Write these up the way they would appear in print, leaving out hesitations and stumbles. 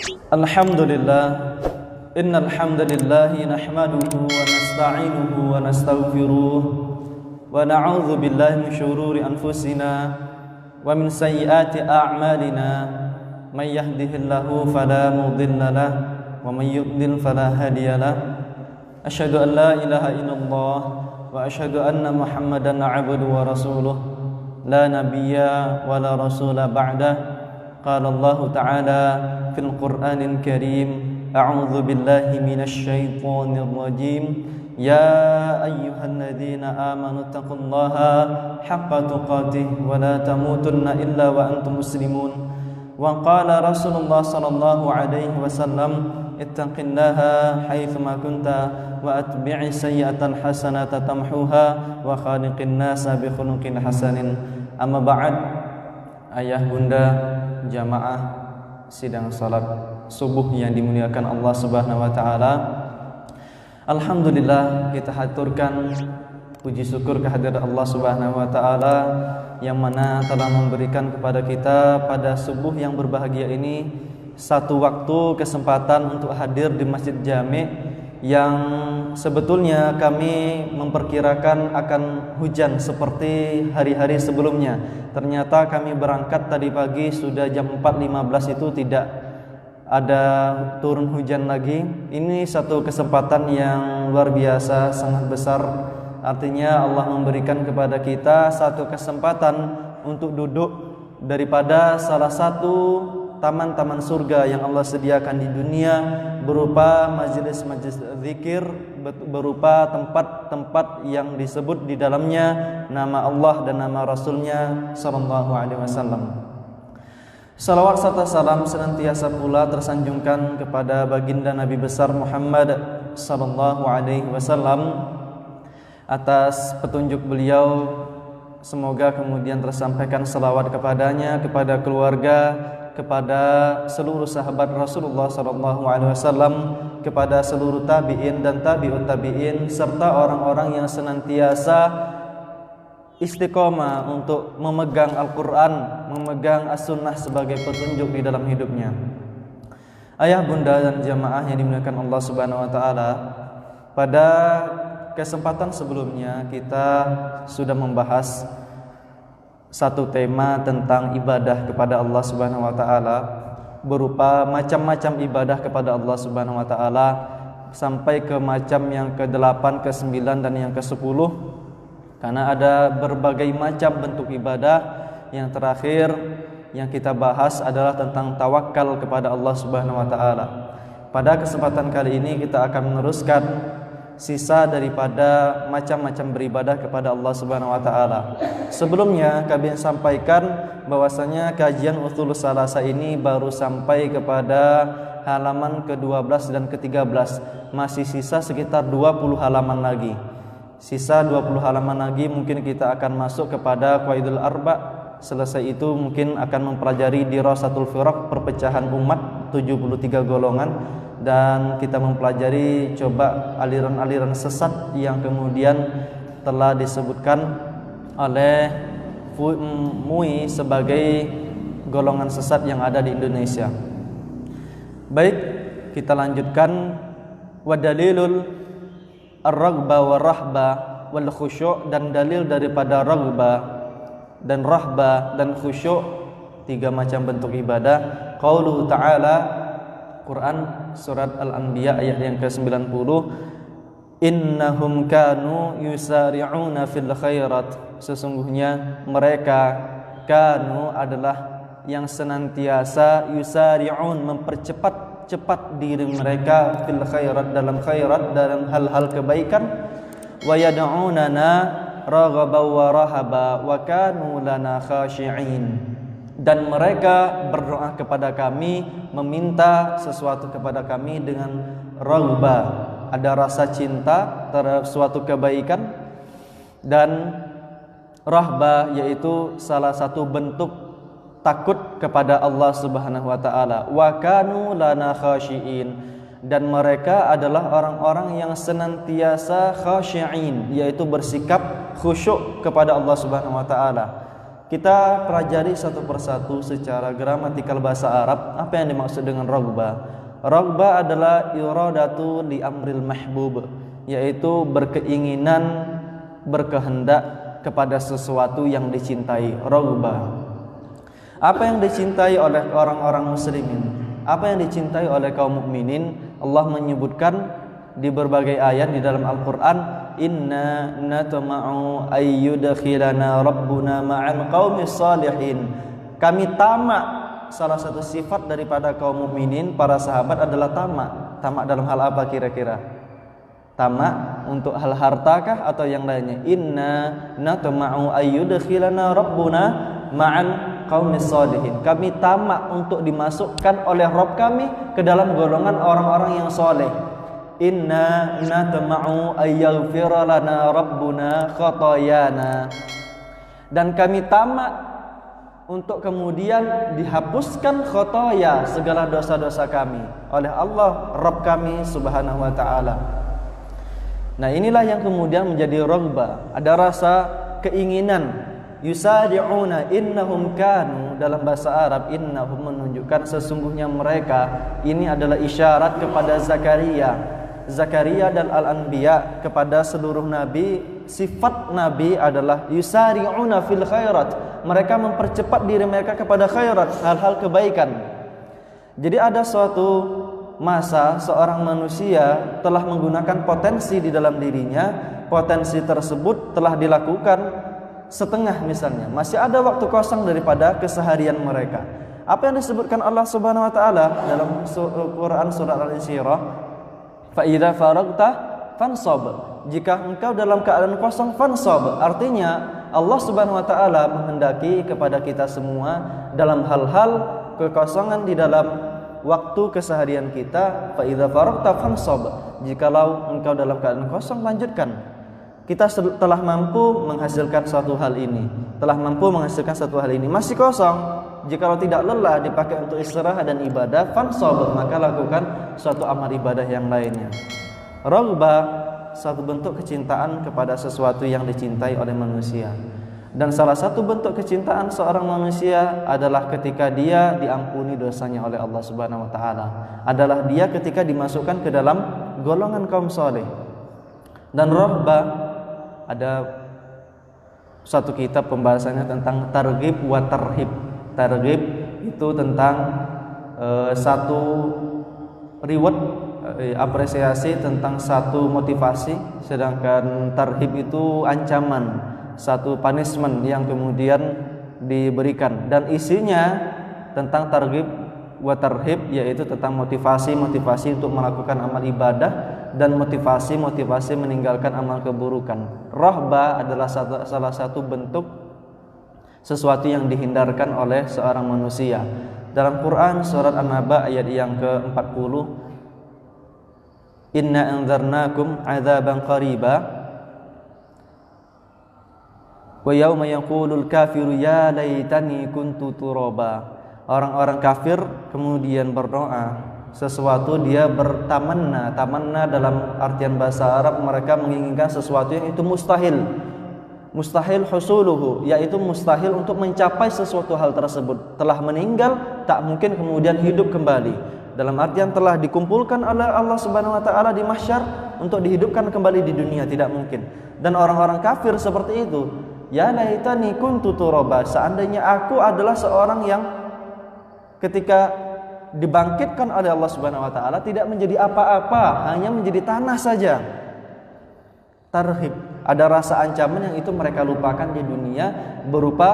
Alhamdulillah, innal hamdalillah nahmaduhu wa nasta'inuhu wa nastaghfiruh wa na'udzu billahi min shururi anfusina wa min sayyiati a'malina. May yahdihillahu fala mudilla lahu wa may yudlil fala hadiya lahu. Asyhadu an la ilaha illallah wa asyhadu anna Muhammadan 'abduhu wa rasuluh. La nabiyya wa la rasula ba'dah. Qala Allah Ta'ala fil Qur'anil Karim, a'udzu billahi minasy syaithanir rajim. Ya ayyuhalladzina amanu taqullaha haqqa tuqatih wa la tamutunna illa wa antum muslimun. Wa qala Rasulullah sallallahu alaihi wasallam, ittaqillaha haitsu ma kunta wa atbi'i sayyi'atal hasanata tamhuha wa khaliqin nasa bi khuluqin hasanin. Amma ba'd. Ayah bunda jamaah sidang salat subuh yang dimuliakan Allah Subhanahu wa taala. Alhamdulillah, kita haturkan puji syukur kehadirat Allah Subhanahu wa taala yang mana telah memberikan kepada kita pada subuh yang berbahagia ini satu waktu kesempatan untuk hadir di Masjid Jami' yang sebetulnya kami memperkirakan akan hujan seperti hari-hari sebelumnya. Ternyata kami berangkat tadi pagi sudah jam 4.15 itu tidak ada turun hujan lagi. Ini satu kesempatan yang luar biasa, sangat besar. Artinya Allah memberikan kepada kita satu kesempatan untuk duduk daripada salah satu taman-taman surga yang Allah sediakan di dunia, berupa majelis-majelis zikir, berupa tempat-tempat yang disebut di dalamnya nama Allah dan nama Rasulnya sallallahu alaihi wasallam. Salawat serta salam senantiasa pula tersanjungkan kepada baginda Nabi besar Muhammad sallallahu alaihi wasallam. Atas petunjuk beliau, semoga kemudian tersampaikan salawat kepadanya, kepada keluarga, kepada seluruh sahabat Rasulullah sallallahu alaihi wasallam, kepada seluruh tabi'in dan tabi'ut tabi'in, serta orang-orang yang senantiasa istiqomah untuk memegang Al-Quran, memegang As-Sunnah sebagai petunjuk di dalam hidupnya. Ayah bunda dan jamaah yang dimuliakan Allah Subhanahu wa taala, pada kesempatan sebelumnya kita sudah membahas satu tema tentang ibadah kepada Allah Subhanahu wa taala, berupa macam-macam ibadah kepada Allah Subhanahu wa taala, sampai ke macam yang ke-8, ke-9 dan yang ke-10. Karena ada berbagai macam bentuk ibadah. Yang terakhir yang kita bahas adalah tentang tawakal kepada Allah Subhanahu wa taala. Pada kesempatan kali ini kita akan meneruskan sisa daripada macam-macam beribadah kepada Allah Subhanahu wa taala. Sebelumnya kami sampaikan bahwasanya kajian Ushulus Salasa ini baru sampai kepada halaman ke-12 dan ke-13. Masih sisa sekitar 20 halaman lagi. Sisa 20 halaman lagi mungkin kita akan masuk kepada Qawaidul Arba'. Selesai itu mungkin akan mempelajari Dirasatul Firaq, perpecahan umat, 73 golongan, dan kita mempelajari coba aliran-aliran sesat yang kemudian telah disebutkan oleh MUI sebagai golongan sesat yang ada di Indonesia. Baik, kita lanjutkan. Wa dalilul ar-raghba wa rahba wal khusyu', dan dalil daripada raghba dan rahba dan khusyuk, tiga macam bentuk ibadah. Qauluhu ta'ala, Quran surat Al-Anbiya ayat yang ke-90, innahum kanu yusari'una fil khairat, sesungguhnya mereka kanu adalah yang senantiasa yusari'un, mempercepat diri mereka fil khairat, dalam hal-hal kebaikan, wa yad'unana raghaban wa rahaba wa kanu lana khashi'in, dan mereka berdoa kepada kami, meminta sesuatu kepada kami dengan raghbah, ada rasa cinta terhadap suatu kebaikan, dan rahbah yaitu salah satu bentuk takut kepada Allah Subhanahu wa taala. Wa kanu lana khashi'in, dan mereka adalah orang-orang yang senantiasa khashi'in, yaitu bersikap khusyuk kepada Allah Subhanahu wa taala. kita pelajari satu persatu secara gramatikal bahasa Arab apa yang dimaksud dengan raghbah. Raghbah adalah iradatu li amril mahbub, yaitu berkeinginan, berkehendak kepada sesuatu yang dicintai. Raghbah. Apa yang dicintai oleh orang-orang muslimin, apa yang dicintai oleh kaum mukminin, Allah menyebutkan di berbagai ayat di dalam Al-Qur'an, inna natma'u ayyudkhilana rabbuna ma'al qaumis salihin. Kami tamak, salah satu sifat daripada kaum mukminin para sahabat adalah tamak. Tamak dalam hal apa kira-kira? Tamak untuk hal hartakah atau yang lainnya? Inna natma'u ayyudkhilana rabbuna ma'al qaumis salihin. Kami tamak untuk dimasukkan oleh Rabb kami ke dalam golongan orang-orang yang soleh. Inna natma'u ayyaghfira lana rabbuna khatayana. Dan kami tamak untuk kemudian dihapuskan khataya, segala dosa-dosa kami oleh Allah Rabb kami subhanahu wa ta'ala. Nah, inilah yang kemudian menjadi raghbah. Ada rasa keinginan. Yusari'una innahum kanu, dalam bahasa Arab innahum menunjukkan sesungguhnya mereka. Ini adalah isyarat kepada Zakaria dan Al-Anbiya, kepada seluruh nabi. Sifat nabi adalah yusari'una fil khairat. Mereka mempercepat diri mereka kepada khairat, hal-hal kebaikan. Jadi ada suatu masa seorang manusia telah menggunakan potensi di dalam dirinya. Potensi tersebut telah dilakukan setengah misalnya. Masih ada waktu kosong daripada keseharian mereka. Apa yang disebutkan Allah Subhanahu wa taala dalam Quran surat Al-Insyirah, fa idza faragta fansab. Jika engkau dalam keadaan kosong, fansab. Artinya Allah Subhanahu wa taala menghendaki kepada kita semua dalam hal-hal kekosongan di dalam waktu keseharian kita, fa idza faragta fansab. Jikalau engkau dalam keadaan kosong, lanjutkan. Kita telah mampu menghasilkan suatu hal ini, masih kosong. Jikalau tidak lelah dipakai untuk istirahat dan ibadah, fansab, maka lakukan suatu amal ibadah yang lainnya. Raghbah, satu bentuk kecintaan kepada sesuatu yang dicintai oleh manusia. Dan salah satu bentuk kecintaan seorang manusia adalah ketika dia diampuni dosanya oleh Allah Subhanahu wa taala. Adalah dia ketika dimasukkan ke dalam golongan kaum saleh. Dan raghbah, ada satu kitab pembahasannya tentang targhib wa tarhib. Targhib itu tentang satu reward, apresiasi tentang satu motivasi, sedangkan tarhib itu ancaman, satu punishment yang kemudian diberikan. Dan isinya tentang targhib wa tarhib, yaitu tentang motivasi untuk melakukan amal ibadah dan motivasi meninggalkan amal keburukan. Raghbah adalah salah satu bentuk sesuatu yang dihindarkan oleh seorang manusia. Dalam Quran surat An-Naba ayat yang ke-40, inna anzarnakum adzaban qariba wa yauma yaqulul kafiru ya laitani kuntu turaba. Orang-orang kafir kemudian berdoa sesuatu, dia bertamanna. Tamanna dalam artian bahasa Arab, mereka menginginkan sesuatu yang itu mustahil husuluhu, yaitu mustahil untuk mencapai sesuatu hal tersebut. Telah meninggal, tak mungkin kemudian hidup kembali. Dalam artian telah dikumpulkan oleh Allah Subhanahu wa taala di mahsyar untuk dihidupkan kembali di dunia, tidak mungkin. Dan orang-orang kafir seperti itu, ya laitani kuntu turaba, seandainya aku adalah seorang yang ketika dibangkitkan oleh Allah Subhanahu wa taala tidak menjadi apa-apa, hanya menjadi tanah saja. Tarhib, ada rasa ancaman yang itu mereka lupakan di dunia, berupa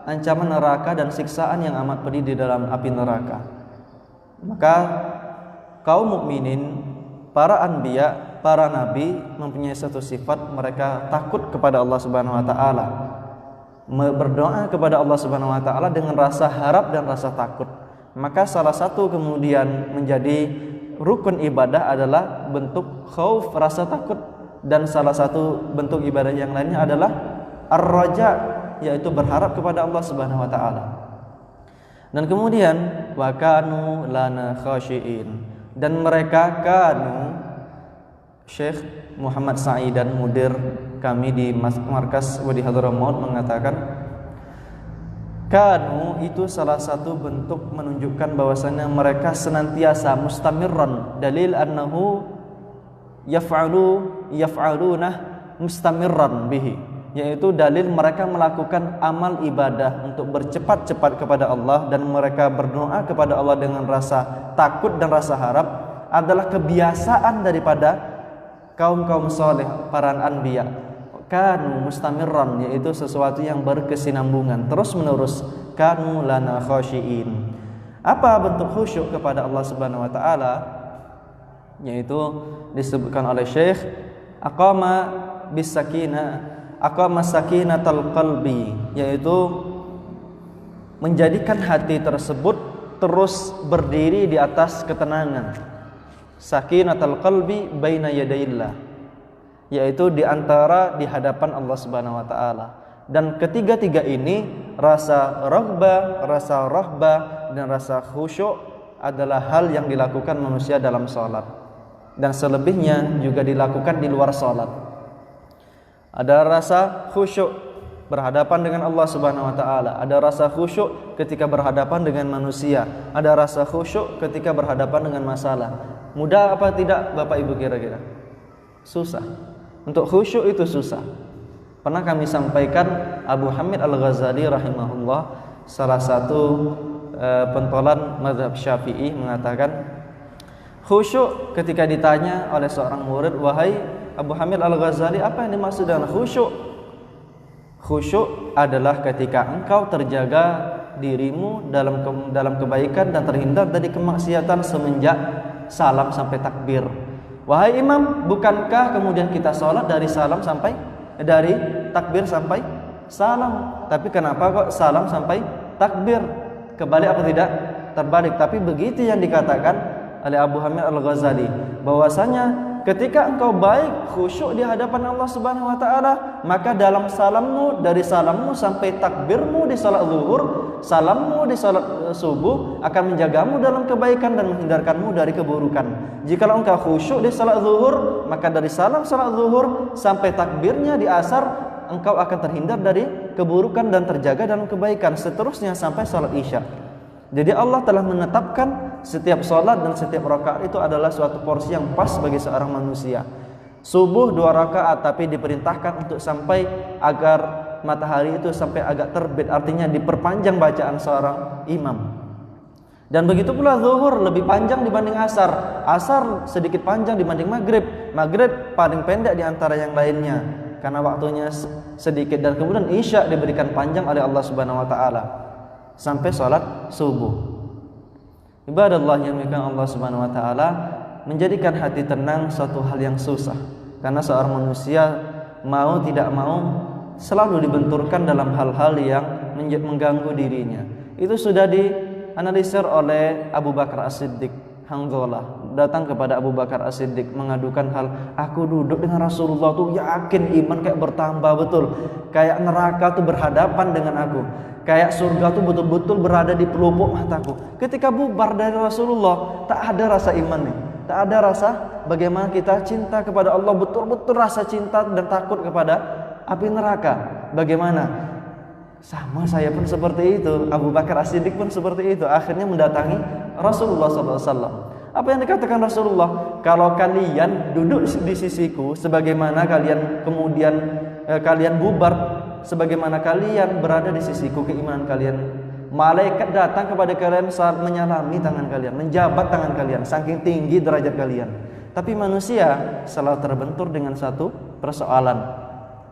ancaman neraka dan siksaan yang amat pedih di dalam api neraka. Maka kaum mukminin, para anbiya, para nabi mempunyai satu sifat, mereka takut kepada Allah Subhanahu wa taala. Berdoa kepada Allah Subhanahu wa taala dengan rasa harap dan rasa takut. Maka salah satu kemudian menjadi rukun ibadah adalah bentuk khauf, rasa takut. Dan salah satu bentuk ibadah yang lainnya adalah ar-raja, yaitu berharap kepada Allah Subhanahu wa taala. Dan kemudian wa kanu lana khashiin, dan mereka kanu, Syekh Muhammad Sa'idan, mudir kami di Markas Wadi Hadramaut, mengatakan Kanu itu salah satu bentuk menunjukkan bahwasannya mereka senantiasa mustamirran, dalil annahu yaf'aluna mustamirran bihi, yaitu dalil mereka melakukan amal ibadah untuk bercepat-cepat kepada Allah dan mereka berdoa kepada Allah dengan rasa takut dan rasa harap adalah kebiasaan daripada kaum-kaum saleh, para anbiya. Kanu mustamirran, yaitu sesuatu yang berkesinambungan terus menerus. Kanu lana khashiin. Apa bentuk khusyuk kepada Allah Subhanahu wa taala? Yaitu disebutkan oleh Syekh, aqama sakinatal qalbi, yaitu menjadikan hati tersebut terus berdiri di atas ketenangan. Sakinatal qalbi baina yadayillah, yaitu di hadapan Allah Subhanahu wa taala. Dan ketiga-tiga ini, rasa raghbah, rasa rahbah dan rasa khusyuk adalah hal yang dilakukan manusia dalam salat. Dan selebihnya juga dilakukan di luar salat. Ada rasa khusyuk berhadapan dengan Allah Subhanahu wa taala, ada rasa khusyuk ketika berhadapan dengan manusia, ada rasa khusyuk ketika berhadapan dengan masalah. Mudah apa tidak Bapak Ibu kira-kira? Susah. Untuk khusyuk itu susah. Pernah kami sampaikan, Abu Hamid Al-Ghazali rahimahullah, salah satu pentolan mazhab Syafi'i, mengatakan khusyuk ketika ditanya oleh seorang murid, wahai Abu Hamid Al-Ghazali, apa yang dimaksud dengan khusyuk? Khusyuk adalah ketika engkau terjaga dirimu dalam kebaikan dan terhindar dari kemaksiatan semenjak salam sampai takbir. Wahai imam, bukankah kemudian kita sholat dari takbir sampai salam? Tapi kenapa kok salam sampai takbir? Kebalik apa tidak? Terbalik. Tapi begitu yang dikatakan oleh Abu Hamid Al-Ghazali, bahwasanya ketika engkau baik khusyuk di hadapan Allah Subhanahu wa taala, maka dalam salammu, dari salammu sampai takbirmu di salat zuhur, salammu di salat subuh akan menjagamu dalam kebaikan dan menghindarkanmu dari keburukan. Jika engkau khusyuk di salat zuhur, maka dari salam salat zuhur sampai takbirnya di asar, engkau akan terhindar dari keburukan dan terjaga dalam kebaikan, seterusnya sampai salat isya. Jadi Allah telah menetapkan setiap salat dan setiap rakaat itu adalah suatu porsi yang pas bagi seorang manusia. Subuh 2 rakaat, tapi diperintahkan untuk sampai agar matahari itu sampai agak terbit, artinya diperpanjang bacaan seorang imam. Dan begitu pula zuhur lebih panjang dibanding asar, asar sedikit panjang dibanding maghrib, maghrib paling pendek di antara yang lainnya karena waktunya sedikit, dan kemudian isya diberikan panjang oleh Allah Subhanahu wa taala sampai salat subuh. Ibadallah yang dimuliakan Allah Subhanahu wa taala, menjadikan hati tenang suatu hal yang susah, karena seorang manusia mau tidak mau selalu dibenturkan dalam hal-hal yang mengganggu dirinya. Itu sudah dianalisir oleh Abu Bakar As-Siddiq. Hanzalah datang kepada Abu Bakar As-Siddiq mengadukan hal, aku duduk dengan Rasulullah tuh yakin iman kayak bertambah betul, kayak neraka tuh berhadapan dengan aku, kayak surga tuh betul-betul berada di pelupuk mataku. Ketika bubar dari Rasulullah, tak ada rasa iman nih, tak ada rasa bagaimana kita cinta kepada Allah, betul-betul rasa cinta dan takut kepada api neraka. Bagaimana? Sama saya pun seperti itu, Abu Bakar As-Siddiq pun seperti itu. Akhirnya mendatangi Rasulullah SAW. Apa yang dikatakan Rasulullah? Kalau kalian duduk di sisiku, sebagaimana kalian kemudian kalian bubar, sebagaimana kalian berada di sisiku, keimanan kalian, malaikat datang kepada kalian saat menyalami tangan kalian, menjabat tangan kalian, saking tinggi derajat kalian. Tapi manusia selalu terbentur dengan satu persoalan,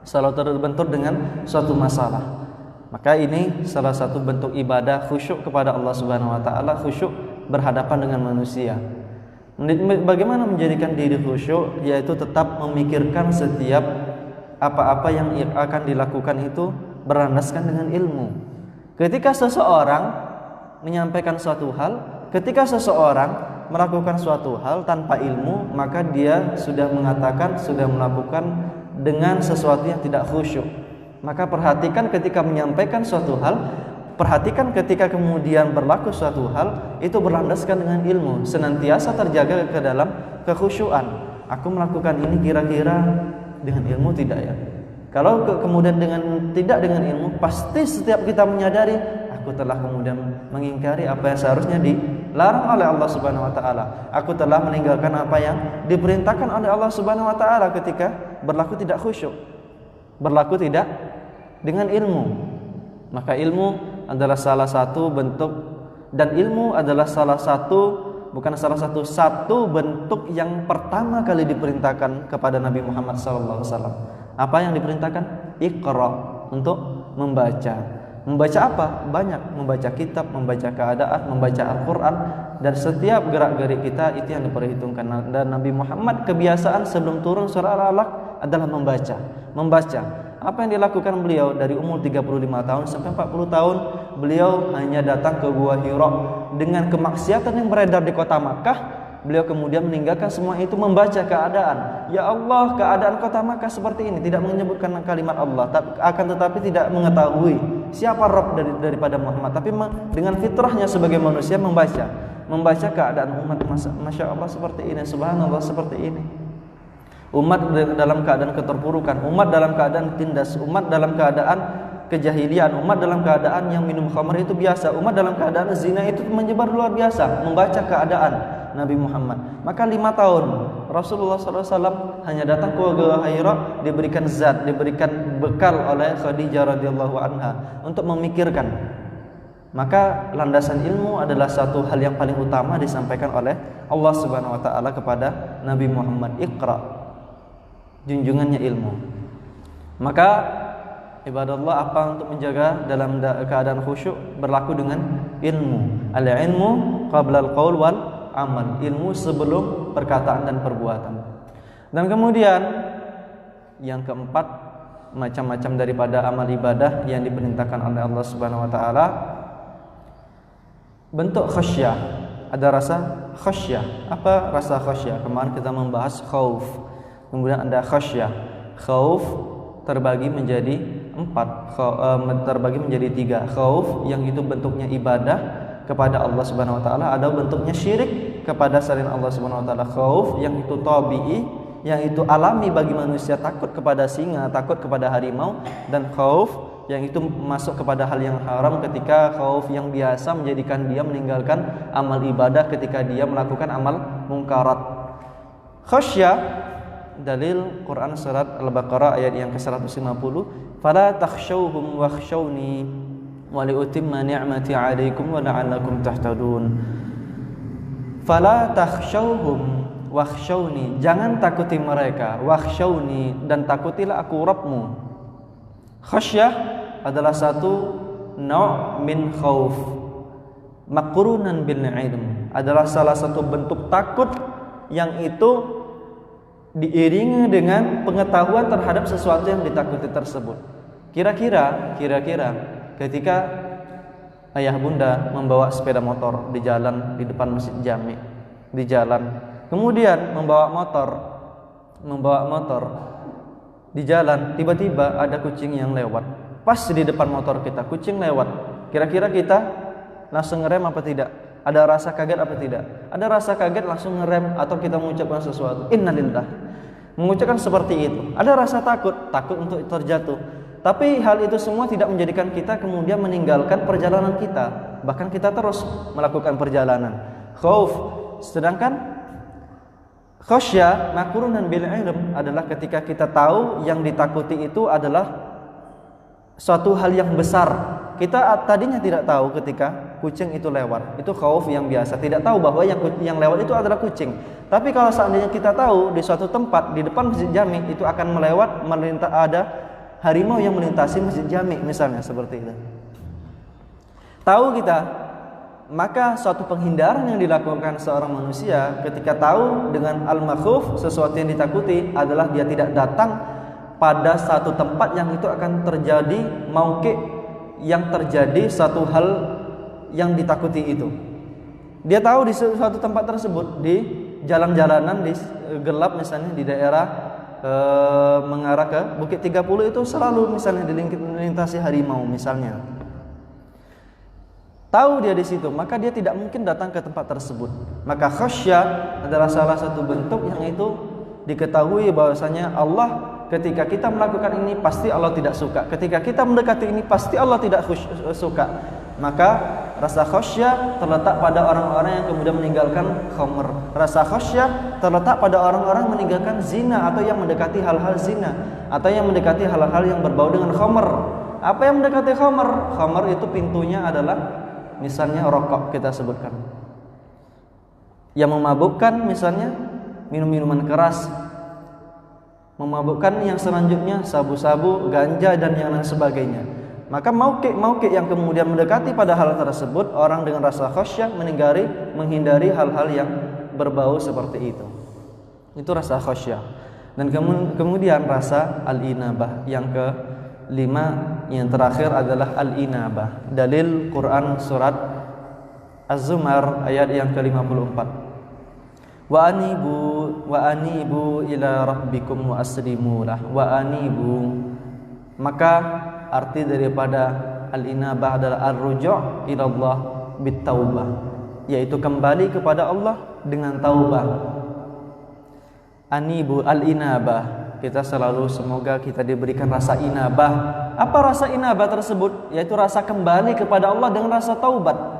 selalu terbentur dengan suatu masalah. Maka ini salah satu bentuk ibadah khusyuk kepada Allah Subhanahu wa taala, khusyuk berhadapan dengan manusia. Bagaimana menjadikan diri khusyuk? Yaitu tetap memikirkan setiap apa-apa yang akan dilakukan itu berlandaskan dengan ilmu. Ketika seseorang menyampaikan suatu hal, ketika seseorang melakukan suatu hal tanpa ilmu, maka dia sudah mengatakan, sudah melakukan dengan sesuatu yang tidak khusyuk. Maka perhatikan ketika menyampaikan suatu hal, perhatikan ketika kemudian berlaku suatu hal, itu berlandaskan dengan ilmu, senantiasa terjaga ke dalam kekhusyuan. Aku melakukan ini kira-kira dengan ilmu tidak ya? Kalau kemudian tidak dengan ilmu, pasti setiap kita menyadari aku telah kemudian mengingkari apa yang seharusnya dilarang oleh Allah Subhanahu wa taala. Aku telah meninggalkan apa yang diperintahkan oleh Allah Subhanahu wa taala ketika berlaku tidak khusyuk, berlaku tidak dengan ilmu. Maka ilmu adalah salah satu bentuk, dan ilmu adalah satu bentuk yang pertama kali diperintahkan kepada Nabi Muhammad SAW. Apa yang diperintahkan? Iqra, untuk membaca. Membaca apa? Banyak. Membaca kitab, membaca keadaan, membaca Al-Quran, dan setiap gerak-gerik kita itu yang diperhitungkan. Dan Nabi Muhammad kebiasaan sebelum turun surah Al-Alaq adalah membaca. Apa yang dilakukan beliau dari umur 35 tahun sampai 40 tahun? Beliau hanya datang ke Gua Hira dengan kemaksiatan yang beredar di kota Makkah. Beliau kemudian meninggalkan semua itu, membaca keadaan. Ya Allah, keadaan kota Makkah seperti ini. Tidak menyebutkan kalimat Allah, akan tetapi tidak mengetahui siapa Rabb daripada Muhammad. Tapi dengan fitrahnya sebagai manusia membaca keadaan umat. Masya Allah seperti ini, subhanallah seperti ini. Umat dalam keadaan keterpurukan, umat dalam keadaan tindas, umat dalam keadaan kejahilian, umat dalam keadaan yang minum khamr itu biasa, umat dalam keadaan zina itu menyebar luar biasa. Membaca keadaan Nabi Muhammad. Maka 5 tahun Rasulullah SAW hanya datang ke Gua Hira, diberikan diberikan bekal oleh Khadijah radhiyallahu anha untuk memikirkan. Maka landasan ilmu adalah satu hal yang paling utama disampaikan oleh Allah Subhanahu wa taala kepada Nabi Muhammad. Iqra, junjungannya ilmu. Maka ibadallah, apa untuk menjaga dalam keadaan khusyuk? Berlaku dengan ilmu. Al-ilmu qabla al-qaul wal amal. Ilmu sebelum perkataan dan perbuatan. Dan kemudian yang keempat, macam-macam daripada amal ibadah yang diperintahkan oleh Allah Subhanahu wa taala, bentuk khasyah. Ada rasa khasyah. Apa rasa khasyah? Kemarin kita membahas khauf. Kemudian ada khasyah. Khauf terbagi menjadi 4, terbagi menjadi 3. Khauf yang itu bentuknya ibadah kepada Allah Subhanahu wa taala, ada bentuknya syirik kepada selain Allah Subhanahu wa taala. Khauf yang itu tabi'i, yang itu alami bagi manusia, takut kepada singa, takut kepada harimau. Dan khauf yang itu masuk kepada hal yang haram, ketika khauf yang biasa menjadikan dia meninggalkan amal ibadah ketika dia melakukan amal mungkarat. Khasyah, dalil Quran surat Al-Baqarah ayat yang ke-150, fala takhshawhum wakhshawni wa liutimma ni'mati 'alaikum wa la'allakum tahtadun. Fala takhshawhum wakhshawni, jangan takuti mereka, wakhshawni, dan takutilah aku Rabbmu. Khasyah adalah satu naw' min khauf maqrunan bil ilm, adalah salah satu bentuk takut yang itu diiringi dengan pengetahuan terhadap sesuatu yang ditakuti tersebut. Kira-kira ketika ayah bunda membawa sepeda motor di jalan di depan Masjid Jami, di jalan, kemudian membawa motor di jalan, tiba-tiba ada kucing yang lewat. Pas di depan motor kita, kucing lewat. Kira-kira kita langsung ngerem apa tidak? Ada rasa kaget apa tidak? Ada rasa kaget langsung ngerem, atau kita mengucapkan sesuatu, innalillah, mengucapkan seperti itu. Ada rasa takut untuk terjatuh. Tapi hal itu semua tidak menjadikan kita kemudian meninggalkan perjalanan kita. Bahkan kita terus melakukan perjalanan. Khauf, sedangkan khasyah maqrunan bil ilm adalah ketika kita tahu yang ditakuti itu adalah suatu hal yang besar. Kita tadinya tidak tahu ketika kucing itu lewat. Itu khauf yang biasa, tidak tahu bahwa yang lewat itu adalah kucing. Tapi kalau seandainya kita tahu di suatu tempat di depan Masjid Jami itu akan ada harimau yang melintasi Masjid Jami misalnya, seperti itu. Tahu kita, maka suatu penghindaran yang dilakukan seorang manusia ketika tahu dengan al-makhuf, sesuatu yang ditakuti, adalah dia tidak datang pada satu tempat yang itu akan terjadi mauqi', yang terjadi satu hal yang ditakuti itu. Dia tahu di suatu tempat tersebut, di jalan-jalanan di gelap misalnya di daerah mengarah ke Bukit 30 itu selalu misalnya dilintasi harimau misalnya. Tahu dia di situ, maka dia tidak mungkin datang ke tempat tersebut. Maka khasyah adalah salah satu bentuk yang itu diketahui bahwasanya Allah, ketika kita melakukan ini pasti Allah tidak suka. Ketika kita mendekati ini pasti Allah tidak suka. Maka rasa khasyah terletak pada orang-orang yang kemudian meninggalkan khamr. Rasa khasyah terletak pada orang-orang meninggalkan zina atau yang mendekati hal-hal zina atau yang mendekati hal-hal yang berbau dengan khamr. Apa yang mendekati khamr? Khamr itu pintunya adalah misalnya rokok, kita sebutkan. Yang memabukkan misalnya minum-minuman keras. Memabukkan yang selanjutnya sabu-sabu, ganja dan yang lain sebagainya. Maka mauqi yang kemudian mendekati pada hal tersebut, orang dengan rasa khasyah menghindari hal-hal yang berbau seperti itu. Itu rasa khasyah. Dan kemudian rasa al-inabah yang kelima, yang terakhir adalah al-inabah. Dalil Quran surat Az-Zumar ayat yang ke-54. Wa anibu ila rabbikum wa aslimu lah. Wa anibu, maka arti daripada al-inabah adalah ar-ruju' ila Allah bitaubah, yaitu kembali kepada Allah dengan taubah. Anibu al-inabah, kita selalu semoga kita diberikan rasa inabah. Apa rasa inabah tersebut? Yaitu rasa kembali kepada Allah dengan rasa taubat.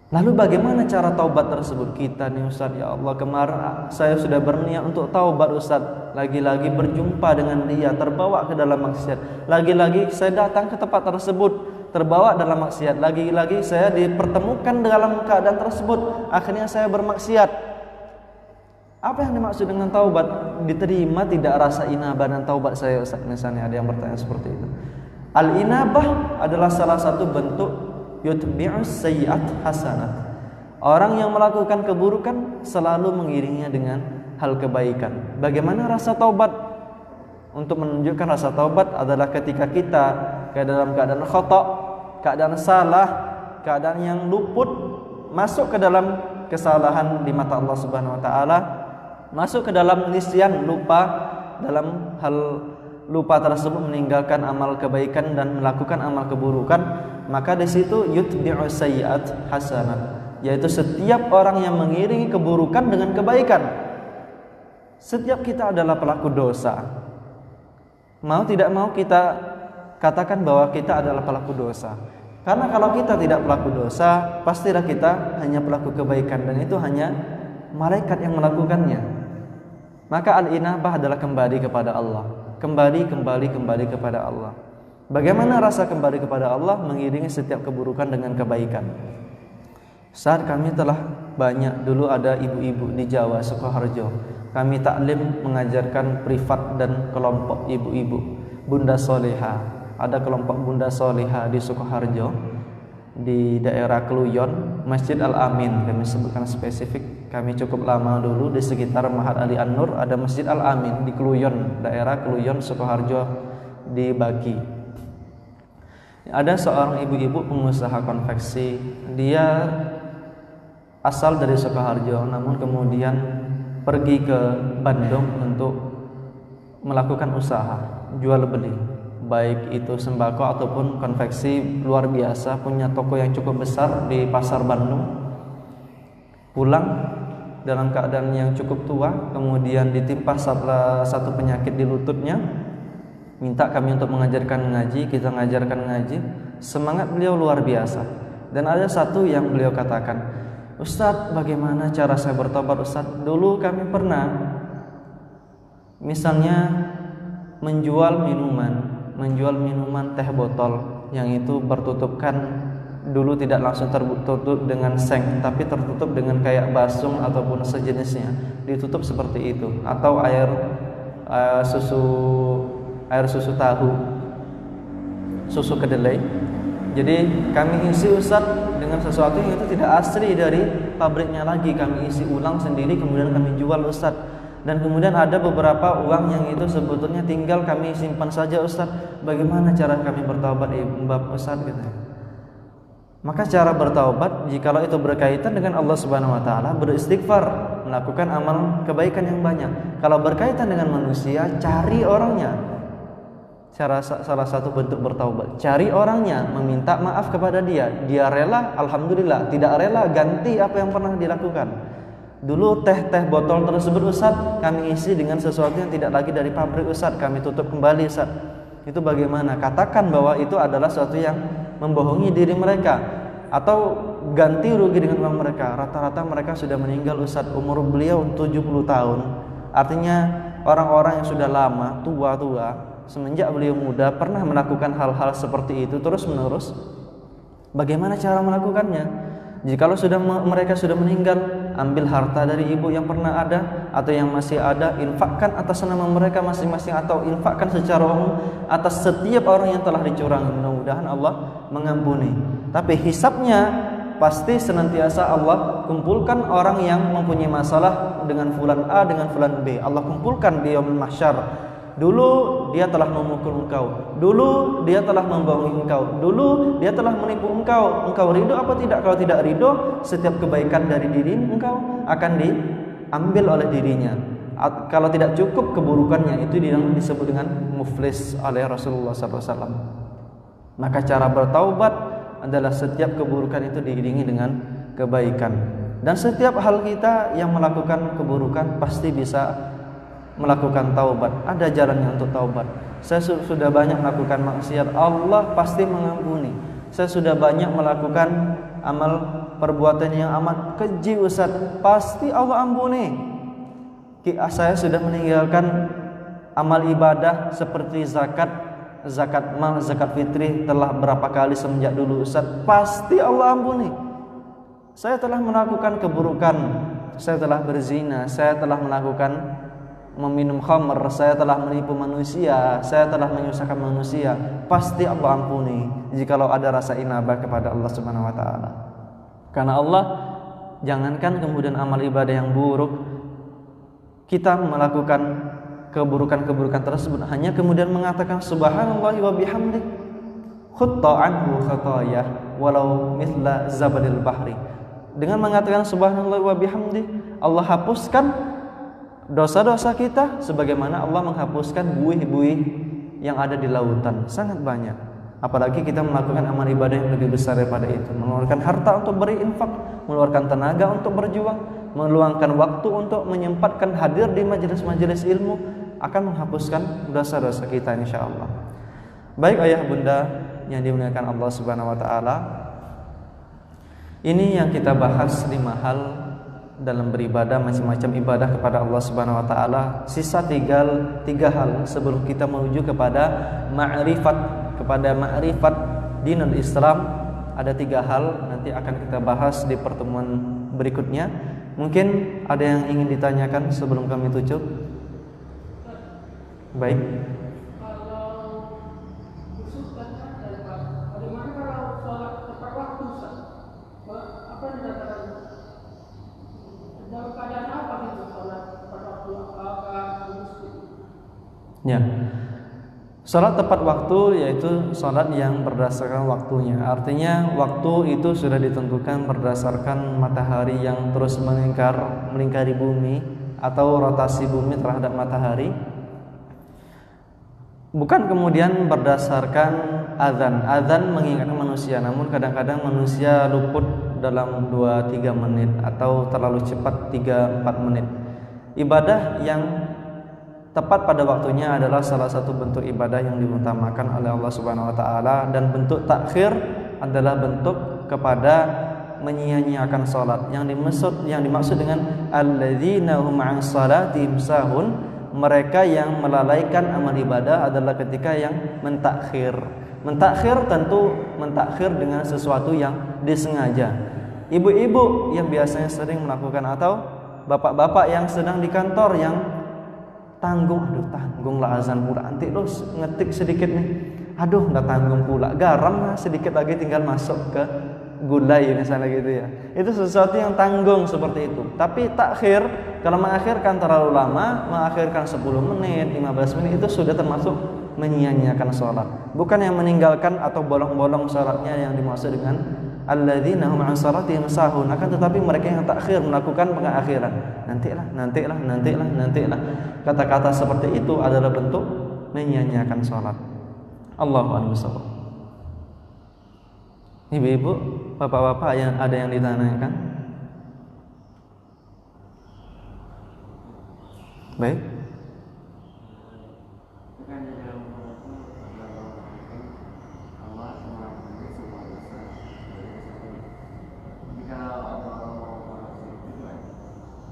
Lalu bagaimana cara taubat tersebut? Kita nih Ustaz, ya Allah, kemarin saya sudah berniat untuk taubat Ustaz, lagi-lagi berjumpa dengan dia, terbawa ke dalam maksiat. Lagi-lagi saya datang ke tempat tersebut, terbawa dalam maksiat. Lagi-lagi saya dipertemukan dalam keadaan tersebut, akhirnya saya bermaksiat. Apa yang dimaksud dengan taubat? Diterima tidak rasa inabah dan taubat saya Ustaz? Misalnya ada yang bertanya seperti itu. Al-inabah adalah salah satu bentuk yutbi'us sayyi'at hasanat. Orang yang melakukan keburukan selalu mengiringinya dengan hal kebaikan. Bagaimana rasa taubat? Untuk menunjukkan rasa taubat adalah ketika kita dalam keadaan khata', keadaan salah, keadaan yang luput, masuk ke dalam kesalahan di mata Allah Subhanahu wa taala, masuk ke dalam nisyan, lupa, dalam hal lupa tersebut meninggalkan amal kebaikan dan melakukan amal keburukan, maka di situ yutbi'u sayyi'at hasanat, yaitu setiap orang yang mengiringi keburukan dengan kebaikan. Setiap kita adalah pelaku dosa. Mau tidak mau kita katakan bahwa kita adalah pelaku dosa. Karena kalau kita tidak pelaku dosa, pastilah kita hanya pelaku kebaikan, dan itu hanya malaikat yang melakukannya. Maka al-inabah adalah kembali kepada Allah. Kembali kepada Allah. Bagaimana rasa kembali kepada Allah? Mengiringi setiap keburukan dengan kebaikan. Saat kami telah banyak, dulu ada ibu-ibu di Jawa, Sukoharjo. Kami taklim mengajarkan privat dan kelompok ibu-ibu, Bunda Soleha. Ada kelompok Bunda Soleha di Sukoharjo, di daerah Kluyon, Masjid Al-Amin. Kami sebutkan spesifik, kami cukup lama dulu di sekitar Mahat Ali An-Nur, ada Masjid Al-Amin di Kluyon, daerah Kluyon, Sukoharjo di Baki. Ada seorang ibu-ibu pengusaha konveksi. Dia asal dari Sukoharjo, namun kemudian pergi ke Bandung untuk melakukan usaha jual beli, baik itu sembako ataupun konveksi luar biasa. Punya toko yang cukup besar di pasar Bandung. Pulang dalam keadaan yang cukup tua, kemudian ditimpa satu penyakit di lututnya. Minta kami untuk mengajarkan ngaji, kita mengajarkan ngaji. Semangat beliau luar biasa. Dan ada satu yang beliau katakan, Ustadz, bagaimana cara saya bertobat Ustadz? Dulu kami pernah misalnya menjual minuman teh botol yang itu bertutupkan, dulu tidak langsung tertutup dengan seng, tapi tertutup dengan kayak basung ataupun sejenisnya, ditutup seperti itu. Atau air susu tahu, susu kedelai. Jadi kami isi Ustadz dengan sesuatu yang itu tidak asli dari pabriknya lagi, kami isi ulang sendiri, kemudian kami jual Ustadz. Dan kemudian ada beberapa uang yang itu sebetulnya tinggal kami simpan saja Ustadz. Bagaimana cara kami bertaubat Mbak Ustadz gitu. Maka cara bertaubat jikalau itu berkaitan dengan Allah Subhanahu wa taala, beristighfar, melakukan amal kebaikan yang banyak. Kalau berkaitan dengan manusia, cari orangnya. Salah satu bentuk bertaubat, cari orangnya, meminta maaf kepada dia. Dia rela, alhamdulillah. Tidak rela, ganti apa yang pernah dilakukan. Dulu teh botol tersebut Ustadz, kami isi dengan sesuatu yang tidak lagi dari pabrik Ustadz, kami tutup kembali Ustadz. Itu bagaimana? Katakan bahwa itu adalah sesuatu yang membohongi diri mereka atau ganti rugi dengan uang mereka. Rata-rata mereka sudah meninggal Ustaz, umur beliau 70 tahun. Artinya orang-orang yang sudah lama, tua-tua, semenjak beliau muda pernah melakukan hal-hal seperti itu terus-menerus. Bagaimana cara melakukannya? Jikalau mereka sudah meninggal, ambil harta dari ibu yang pernah ada atau yang masih ada, infakkan atas nama mereka masing-masing atau infakkan secara umum atas setiap orang yang telah dicurangi. Mudah-mudahan Allah mengampuni. Tapi hisabnya pasti senantiasa Allah kumpulkan orang yang mempunyai masalah dengan fulan A dengan fulan B. Allah kumpulkan di yaumul mahsyar. Dulu dia telah memukul engkau, dulu dia telah membohongi engkau, dulu dia telah menipu engkau. Engkau ridho apa tidak? Kalau tidak ridho, setiap kebaikan dari diri engkau akan diambil oleh dirinya. Kalau tidak cukup keburukannya, itu disebut dengan muflis oleh Rasulullah SAW. Maka cara bertaubat adalah setiap keburukan itu diiringi dengan kebaikan. Dan setiap hal kita yang melakukan keburukan pasti bisa melakukan taubat. Ada jalannya untuk taubat. Saya sudah banyak melakukan maksiat, Allah pasti mengampuni. Saya sudah banyak melakukan amal perbuatan yang amat keji Ustaz, pasti Allah ampuni. Saya sudah meninggalkan amal ibadah seperti zakat mal, zakat fitri telah berapa kali semenjak dulu Ustaz, pasti Allah ampuni. Saya telah melakukan keburukan, saya telah berzina, saya telah melakukan meminum khamr, saya telah menipu manusia, saya telah menyusahkan manusia, pasti Allah ampuni jikalau ada rasa inabah kepada Allah Subhanahu wa taala. Karena Allah, jangankan kemudian amal ibadah yang buruk, kita melakukan keburukan-keburukan tersebut hanya kemudian mengatakan subhanallahi wa bihamdi khutta anhu khatayah walau mithla zabadil bahri. Dengan mengatakan subhanallahi wa bihamdi, Allah hapuskan dosa-dosa kita sebagaimana Allah menghapuskan buih-buih yang ada di lautan. Sangat banyak. Apalagi kita melakukan amal ibadah yang lebih besar daripada itu, mengeluarkan harta untuk beri infak, mengeluarkan tenaga untuk berjuang, meluangkan waktu untuk menyempatkan hadir di majelis-majelis ilmu, akan menghapuskan dosa-dosa kita insyaallah. Baik ayah bunda yang dimuliakan Allah Subhanahu wa taala, ini yang kita bahas 5 hal dalam beribadah, macam-macam ibadah kepada Allah Subhanahu wa taala. Sisa tinggal 3 hal sebelum kita menuju kepada ma'rifat dinul Islam. Ada 3 hal nanti akan kita bahas di pertemuan berikutnya. Mungkin ada yang ingin ditanyakan sebelum kami tutup. Baik. Ya, salat tepat waktu yaitu salat yang berdasarkan waktunya. Artinya waktu itu sudah ditentukan berdasarkan matahari yang terus melingkari bumi atau rotasi bumi terhadap matahari. Bukan kemudian berdasarkan azan mengingatkan manusia, namun kadang-kadang manusia luput dalam 2-3 menit atau terlalu cepat 3-4 menit. Ibadah yang tepat pada waktunya adalah salah satu bentuk ibadah yang diutamakan oleh Allah Subhanahu wa taala, dan bentuk takhir adalah bentuk kepada menyia-nyiakan salat. Yang dimaksud dengan alladzina hum 'an salatihim sahun, mereka yang melalaikan amal ibadah adalah ketika yang mentakhir. Mentakhir tentu mentakhir dengan sesuatu yang disengaja. Ibu-ibu yang biasanya sering melakukan atau bapak-bapak yang sedang di kantor yang tanggung lah azan pula, nanti lo ngetik sedikit nih, aduh nggak tanggung pula, garam lah sedikit lagi tinggal masuk ke gulai misalnya gitu ya. Itu sesuatu yang tanggung seperti itu. Tapi takhir, kalau mengakhirkan terlalu lama, mengakhirkan 10 menit, 15 menit, itu sudah termasuk menyia-nyiakan sholat. Bukan yang meninggalkan atau bolong-bolong sholatnya yang dimaksud dengan alladzina hum 'an salatihim sahun, akan tetapi mereka yang takhir, melakukan pengakhiran. Nantilah. Kata-kata seperti itu adalah bentuk menyia-nyiakan sholat. Allahu akbar. Ibu-ibu, bapak-bapak yang ada yang ditanyakan? Baik.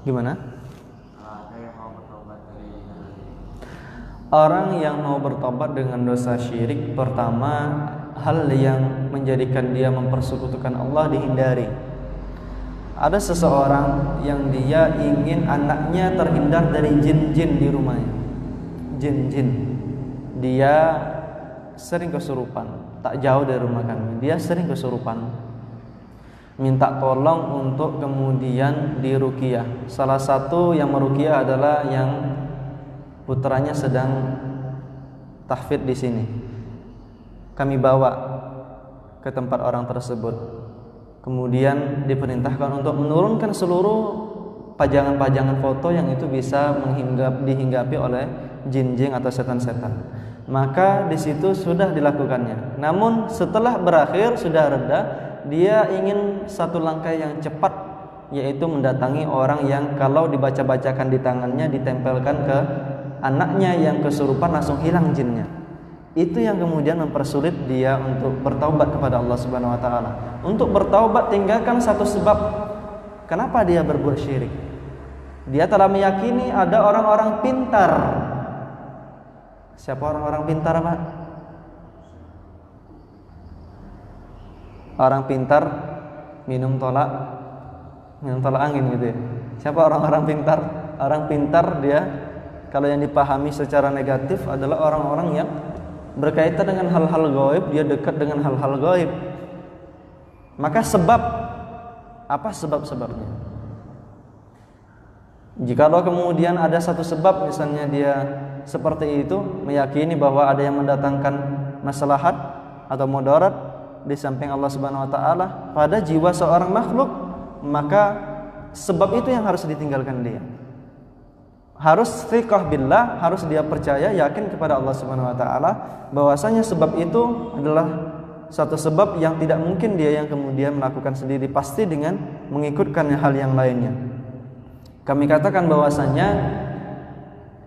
Gimana? Orang yang mau bertobat dengan dosa syirik, pertama hal yang menjadikan dia mempersekutukan Allah dihindari. Ada seseorang yang dia ingin anaknya terhindar dari jin-jin di rumahnya. Jin-jin. Dia sering kesurupan, tak jauh dari rumah kami. Dia sering kesurupan. Minta tolong untuk kemudian diruqyah. Salah satu yang meruqyah adalah yang putranya sedang tahfidz di sini. Kami bawa ke tempat orang tersebut. Kemudian diperintahkan untuk menurunkan seluruh pajangan-pajangan foto yang itu bisa dihinggapi oleh jin-jin atau setan-setan. Maka di situ sudah dilakukannya. Namun setelah berakhir sudah reda, dia ingin satu langkah yang cepat, yaitu mendatangi orang yang kalau dibaca-bacakan di tangannya, ditempelkan ke anaknya yang kesurupan, langsung hilang jinnya. Itu yang kemudian mempersulit dia untuk bertaubat kepada Allah Subhanahu wa taala. Untuk bertaubat tinggalkan satu sebab. Kenapa dia berbuat syirik? Dia telah meyakini ada orang-orang pintar. Siapa orang-orang pintar, Pak? Orang pintar minum tolak angin gitu ya. Siapa orang-orang pintar? Orang pintar dia kalau yang dipahami secara negatif adalah orang-orang yang berkaitan dengan hal-hal gaib, dia dekat dengan hal-hal gaib. Maka apa sebab-sebabnya? Jikalau kemudian ada satu sebab, misalnya dia seperti itu, meyakini bahwa ada yang mendatangkan maslahat atau mudarat di samping Allah Subhanahu wa taala pada jiwa seorang makhluk, maka sebab itu yang harus ditinggalkan dia. Harus thiqah billah, harus dia percaya, yakin kepada Allah Subhanahu wa taala bahwasanya sebab itu adalah satu sebab yang tidak mungkin dia yang kemudian melakukan sendiri, pasti dengan mengikutkan hal yang lainnya. Kami katakan bahwasanya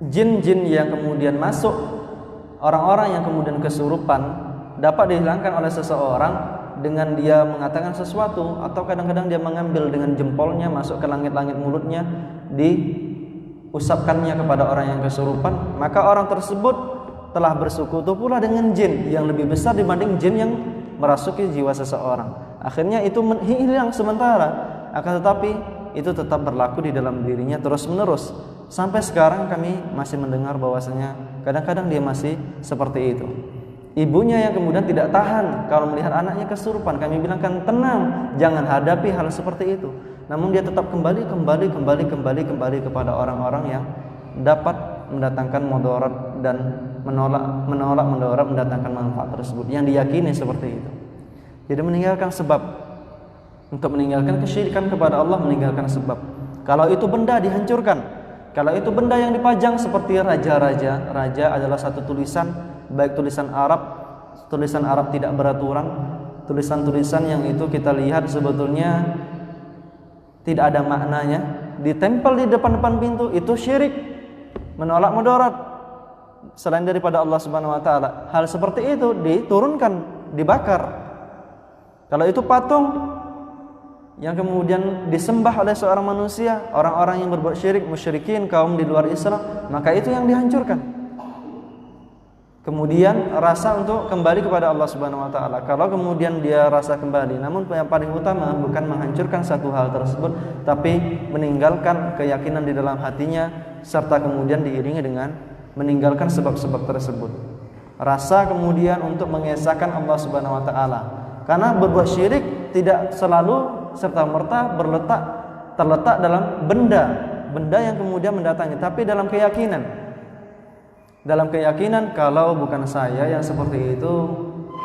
jin-jin yang kemudian masuk, orang-orang yang kemudian kesurupan dapat dihilangkan oleh seseorang dengan dia mengatakan sesuatu, atau kadang-kadang dia mengambil dengan jempolnya masuk ke langit-langit mulutnya, diusapkannya kepada orang yang kesurupan, maka orang tersebut telah bersekutu pula dengan jin yang lebih besar dibanding jin yang merasuki jiwa seseorang. Akhirnya itu hilang sementara, akan tetapi itu tetap berlaku di dalam dirinya terus menerus. Sampai sekarang kami masih mendengar bahwasanya kadang-kadang dia masih seperti itu. Ibunya yang kemudian tidak tahan kalau melihat anaknya kesurupan, kami bilangkan tenang, jangan hadapi hal seperti itu. Namun dia tetap kembali kepada orang-orang yang dapat mendatangkan mudarat dan menolak mudarat mendatangkan manfaat tersebut, yang diyakini seperti itu. Jadi meninggalkan sebab. Untuk meninggalkan kesyirikan kepada Allah, meninggalkan sebab. Kalau itu benda dihancurkan. Kalau itu benda yang dipajang seperti raja-raja, raja adalah satu tulisan, baik tulisan Arab tidak beraturan, tulisan-tulisan yang itu kita lihat sebetulnya tidak ada maknanya, ditempel di depan-depan pintu, itu syirik, menolak mudarat selain daripada Allah Subhanahu wa taala. Hal seperti itu diturunkan, dibakar. Kalau itu patung yang kemudian disembah oleh seorang manusia, orang-orang yang berbuat syirik, musyrikin, kaum di luar Islam, maka itu yang dihancurkan. Kemudian rasa untuk kembali kepada Allah Subhanahu wa taala. Kalau kemudian dia rasa kembali, namun yang paling utama bukan menghancurkan satu hal tersebut, tapi meninggalkan keyakinan di dalam hatinya, serta kemudian diiringi dengan meninggalkan sebab-sebab tersebut. Rasa kemudian untuk mengesahkan Allah Subhanahu wa taala. Karena berbuat syirik tidak selalu serta-merta terletak dalam benda yang kemudian mendatangi, tapi dalam keyakinan kalau bukan saya yang seperti itu,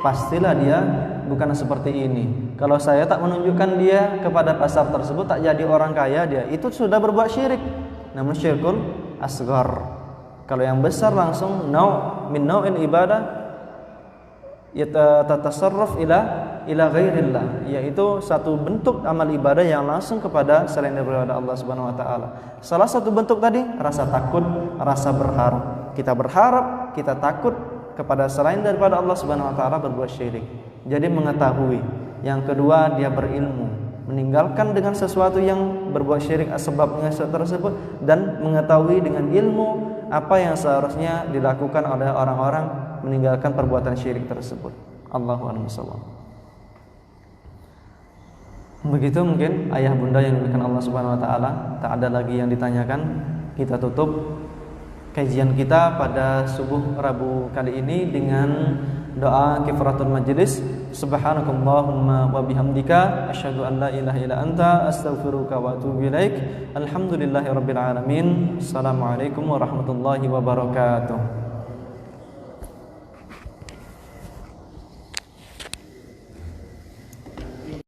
pastilah dia bukan seperti ini. Kalau saya tak menunjukkan dia kepada pasar tersebut, tak jadi orang kaya dia, itu sudah berbuat syirik, namun syirkul asghar. Kalau yang besar langsung min nau'il ibadah yatatasarraf ila ghairillah, yaitu satu bentuk amal ibadah yang langsung kepada selain daripada Allah Subhanahu wa taala. Salah satu bentuk tadi rasa takut, rasa berharap. Kita berharap, kita takut kepada selain daripada Allah Subhanahu wa taala berbuat syirik. Jadi mengetahui. Yang kedua, dia berilmu. meninggalkan dengan sesuatu yang berbuat syirik sebabnya tersebut, dan mengetahui dengan ilmu apa yang seharusnya dilakukan oleh orang-orang meninggalkan perbuatan syirik tersebut. Allahu a'lam bishawab. Begitu mungkin ayah bunda yang dimuliakan Allah Subhanahu wa taala. Tak ada lagi yang ditanyakan. Kita tutup kajian kita pada subuh Rabu kali ini dengan doa kifaratul majlis. Subhanakallahumma wa bihamdika asyhadu an la ilaha illa anta astaghfiruka wa atubu ilaik. Alhamdulillahirabbil alamin. Assalamualaikum warahmatullahi wabarakatuh.